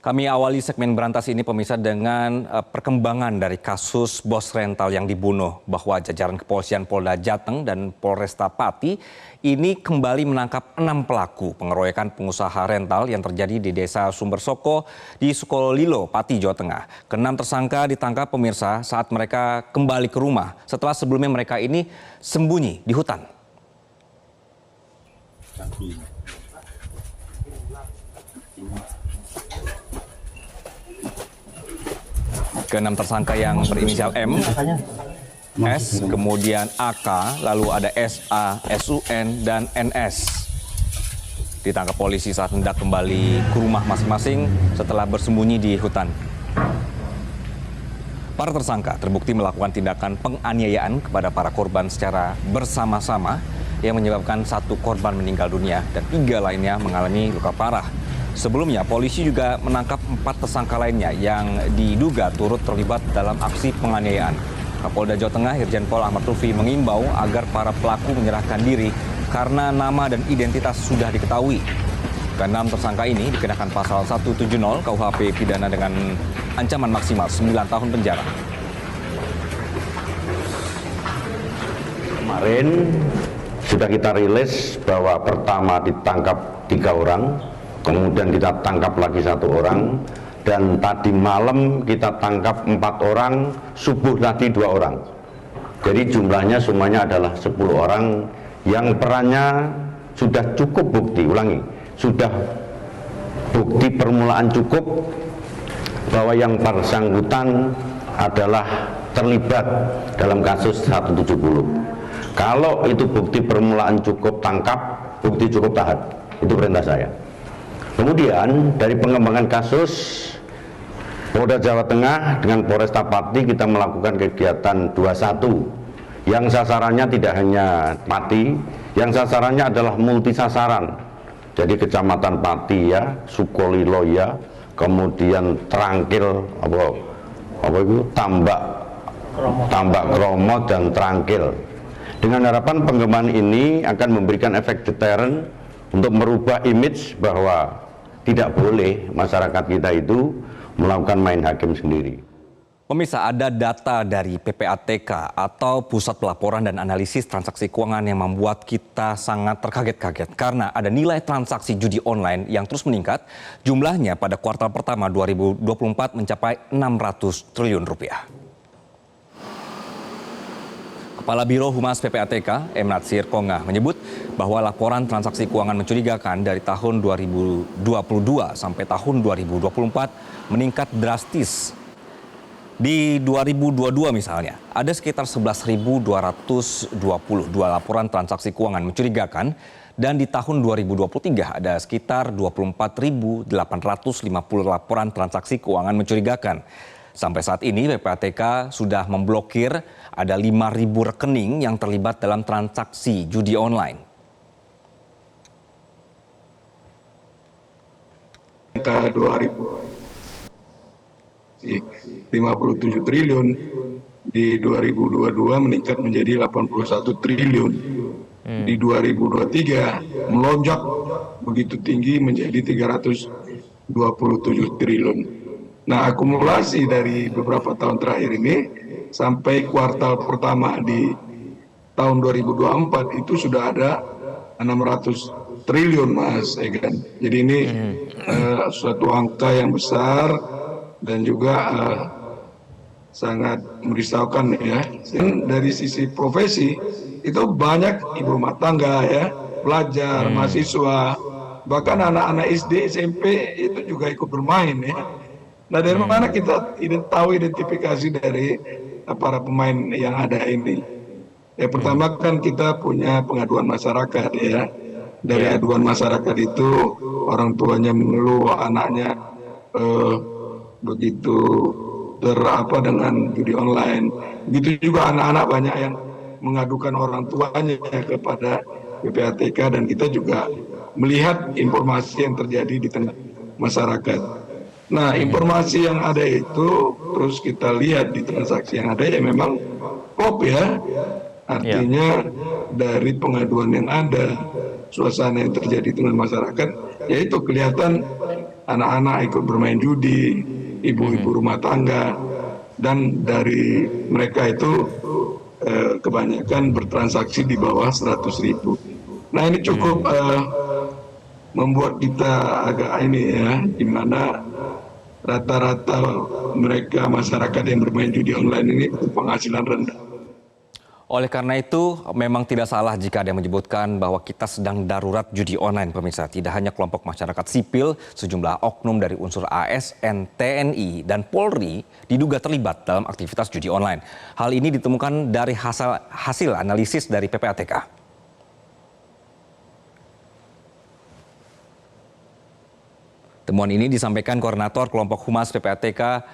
Kami awali segmen Berantas ini pemirsa dengan perkembangan dari kasus bos rental yang dibunuh, bahwa jajaran kepolisian Polda Jateng dan Polresta Pati ini kembali menangkap 6 pelaku pengeroyokan pengusaha rental yang terjadi di Desa Sumbersoko di Sukolilo, Pati, Jawa Tengah. Keenam tersangka ditangkap pemirsa saat mereka kembali ke rumah setelah sebelumnya mereka ini sembunyi di hutan. Keenam tersangka yang berinisial M, S, kemudian AK, lalu ada SA, SUN, dan NS. Ditangkap polisi saat hendak kembali ke rumah masing-masing setelah bersembunyi di hutan. Para tersangka terbukti melakukan tindakan penganiayaan kepada para korban secara bersama-sama yang menyebabkan 1 korban meninggal dunia dan 3 lainnya mengalami luka parah. Sebelumnya, polisi juga menangkap 4 tersangka lainnya yang diduga turut terlibat dalam aksi penganiayaan. Kapolda Jawa Tengah Irjen Pol Ahmad Lutfi mengimbau agar para pelaku menyerahkan diri karena nama dan identitas sudah diketahui. Keenam tersangka ini dikenakan pasal 170 KUHP pidana dengan ancaman maksimal 9 tahun penjara. Kemarin sudah kita rilis bahwa pertama ditangkap 3 orang. Kemudian kita tangkap lagi 1 orang, dan tadi malam kita tangkap 4 orang, subuh tadi 2 orang. Jadi jumlahnya semuanya adalah 10 orang yang perannya sudah cukup bukti, sudah bukti permulaan cukup bahwa yang bersangkutan adalah terlibat dalam kasus 170. Kalau itu bukti permulaan cukup, tangkap, bukti cukup, tahan. Itu perintah saya. Kemudian dari pengembangan kasus, Polda Jawa Tengah dengan Polresta Pati kita melakukan kegiatan 21 yang sasarannya tidak hanya Pati, yang sasarannya adalah multi sasaran. Jadi Kecamatan Pati ya, Sukolilo ya, kemudian Trangkil, Tambak Kromot dan Trangkil. Dengan harapan pengembangan ini akan memberikan efek deterren untuk merubah image bahwa tidak boleh masyarakat kita itu melakukan main hakim sendiri. Pemirsa, ada data dari PPATK atau Pusat Pelaporan dan Analisis Transaksi Keuangan yang membuat kita sangat terkaget-kaget karena ada nilai transaksi judi online yang terus meningkat. Jumlahnya pada kuartal pertama 2024 mencapai 600 triliun rupiah. Kepala Biro Humas PPATK, M. Natsir Kongah, menyebut bahwa laporan transaksi keuangan mencurigakan dari tahun 2022 sampai tahun 2024 meningkat drastis. Di 2022 misalnya, ada sekitar 11.222 laporan transaksi keuangan mencurigakan, dan di tahun 2023 ada sekitar 24.850 laporan transaksi keuangan mencurigakan. Sampai saat ini PPATK sudah memblokir ada 5.000 rekening yang terlibat dalam transaksi judi online. Angka 57 triliun, di 2022 meningkat menjadi 81 triliun. Di 2023 melonjak begitu tinggi menjadi 327 triliun. Nah, akumulasi dari beberapa tahun terakhir ini sampai kuartal pertama di tahun 2024 itu sudah ada 600 triliun, Mas Egan. Jadi ini suatu angka yang besar dan juga sangat merisaukan ya. Dan dari sisi profesi itu banyak ibu rumah tangga ya, pelajar, mahasiswa, bahkan anak-anak SD, SMP itu juga ikut bermain ya. Nah, dari mana kita tahu identifikasi dari para pemain yang ada ini? Ya, pertama kan kita punya pengaduan masyarakat ya. Dari aduan masyarakat itu orang tuanya mengeluh anaknya begitu dengan judi online. Begitu juga anak-anak banyak yang mengadukan orang tuanya kepada PPATK, dan kita juga melihat informasi yang terjadi di tengah masyarakat. Nah, informasi yang ada itu terus kita lihat di transaksi yang ada ya memang klop ya. Artinya dari pengaduan yang ada, suasana yang terjadi dengan masyarakat, yaitu kelihatan anak-anak ikut bermain judi, ibu-ibu rumah tangga, dan dari mereka itu kebanyakan bertransaksi di bawah 100.000. Nah ini cukup membuat kita agak ini ya, di mana rata-rata mereka masyarakat yang bermain judi online ini penghasilan rendah. Oleh karena itu, memang tidak salah jika ada yang menyebutkan bahwa kita sedang darurat judi online, pemirsa. Tidak hanya kelompok masyarakat sipil, sejumlah oknum dari unsur ASN, TNI, dan Polri diduga terlibat dalam aktivitas judi online. Hal ini ditemukan dari hasil analisis dari PPATK. Temuan ini disampaikan Koordinator Kelompok Humas PPATK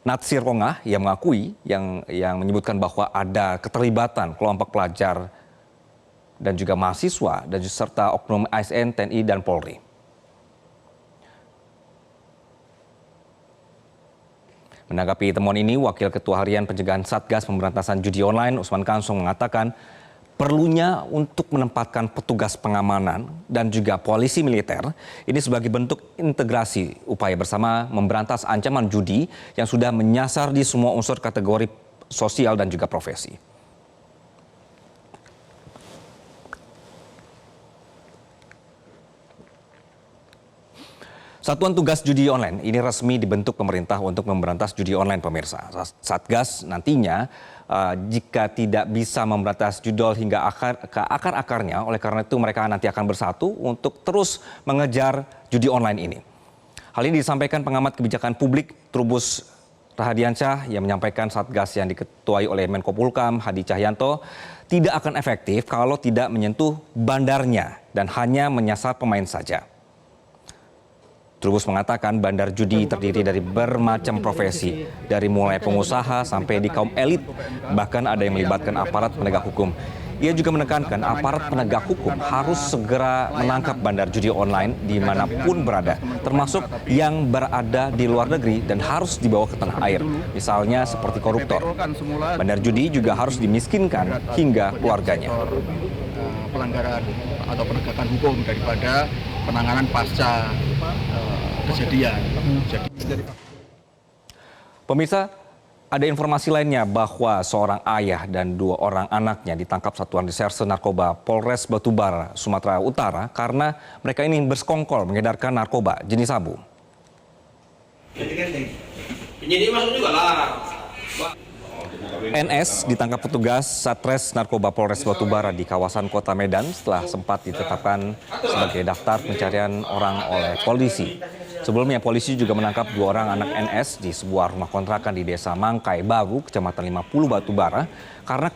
Natsir Kongah yang mengakui yang menyebutkan bahwa ada keterlibatan kelompok pelajar dan juga mahasiswa dan serta oknum ASN, TNI, dan Polri. Menanggapi temuan ini, Wakil Ketua Harian Pencegahan Satgas Pemberantasan Judi Online Usman Kansong mengatakan perlunya untuk menempatkan petugas pengamanan dan juga polisi militer ini sebagai bentuk integrasi upaya bersama memberantas ancaman judi yang sudah menyasar di semua unsur kategori sosial dan juga profesi. Satuan Tugas Judi Online ini resmi dibentuk pemerintah untuk memberantas judi online, pemirsa. Satgas nantinya jika tidak bisa memberantas judol hingga ke akar-akarnya, oleh karena itu mereka nanti akan bersatu untuk terus mengejar judi online ini. Hal ini disampaikan pengamat kebijakan publik Trubus Rahadiansyah yang menyampaikan Satgas yang diketuai oleh Menko Polhukam Hadi Cahyanto tidak akan efektif kalau tidak menyentuh bandarnya dan hanya menyasar pemain saja. Trubus mengatakan bandar judi terdiri dari bermacam profesi, dari mulai pengusaha sampai di kaum elit, bahkan ada yang melibatkan aparat penegak hukum. Ia juga menekankan aparat penegak hukum harus segera menangkap bandar judi online dimanapun berada, termasuk yang berada di luar negeri dan harus dibawa ke tanah air, misalnya seperti koruptor. Bandar judi juga harus dimiskinkan hingga keluarganya. Pelanggaran atau penegakan hukum daripada penanganan pasca kejadian. Pemirsa, ada informasi lainnya bahwa seorang ayah dan 2 orang anaknya ditangkap Satuan Reserse Narkoba Polres Batubara, Sumatera Utara karena mereka ini bersekongkol mengedarkan narkoba jenis sabu. NS ditangkap petugas Satres Narkoba Polres Batubara di kawasan Kota Medan setelah sempat ditetapkan sebagai daftar pencarian orang oleh polisi. Sebelumnya polisi juga menangkap 2 orang anak NS di sebuah rumah kontrakan di Desa Mangkai Baru, Kecamatan 50 Batubara karena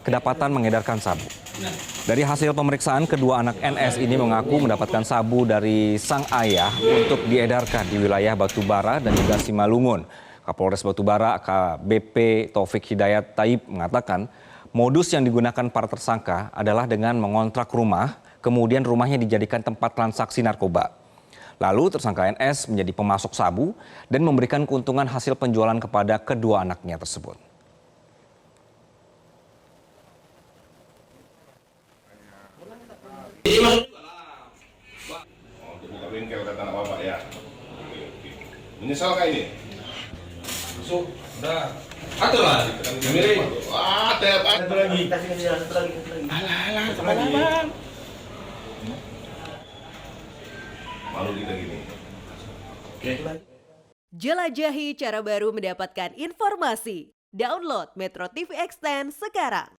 kedapatan mengedarkan sabu. Dari hasil pemeriksaan, kedua anak NS ini mengaku mendapatkan sabu dari sang ayah untuk diedarkan di wilayah Batubara dan juga Simalungun. Kapolres Batubara AKBP Taufik Hidayat Taib mengatakan modus yang digunakan para tersangka adalah dengan mengontrak rumah, kemudian rumahnya dijadikan tempat transaksi narkoba. Lalu tersangka NS menjadi pemasok sabu dan memberikan keuntungan hasil penjualan kepada kedua anaknya tersebut. Menyesal kah ini? Sudah. Atur lah. Mirip. Satu lagi. Alah, teman-teman. Malu kita gini. Jelajahi cara baru mendapatkan informasi. Download Metro TV Extend sekarang.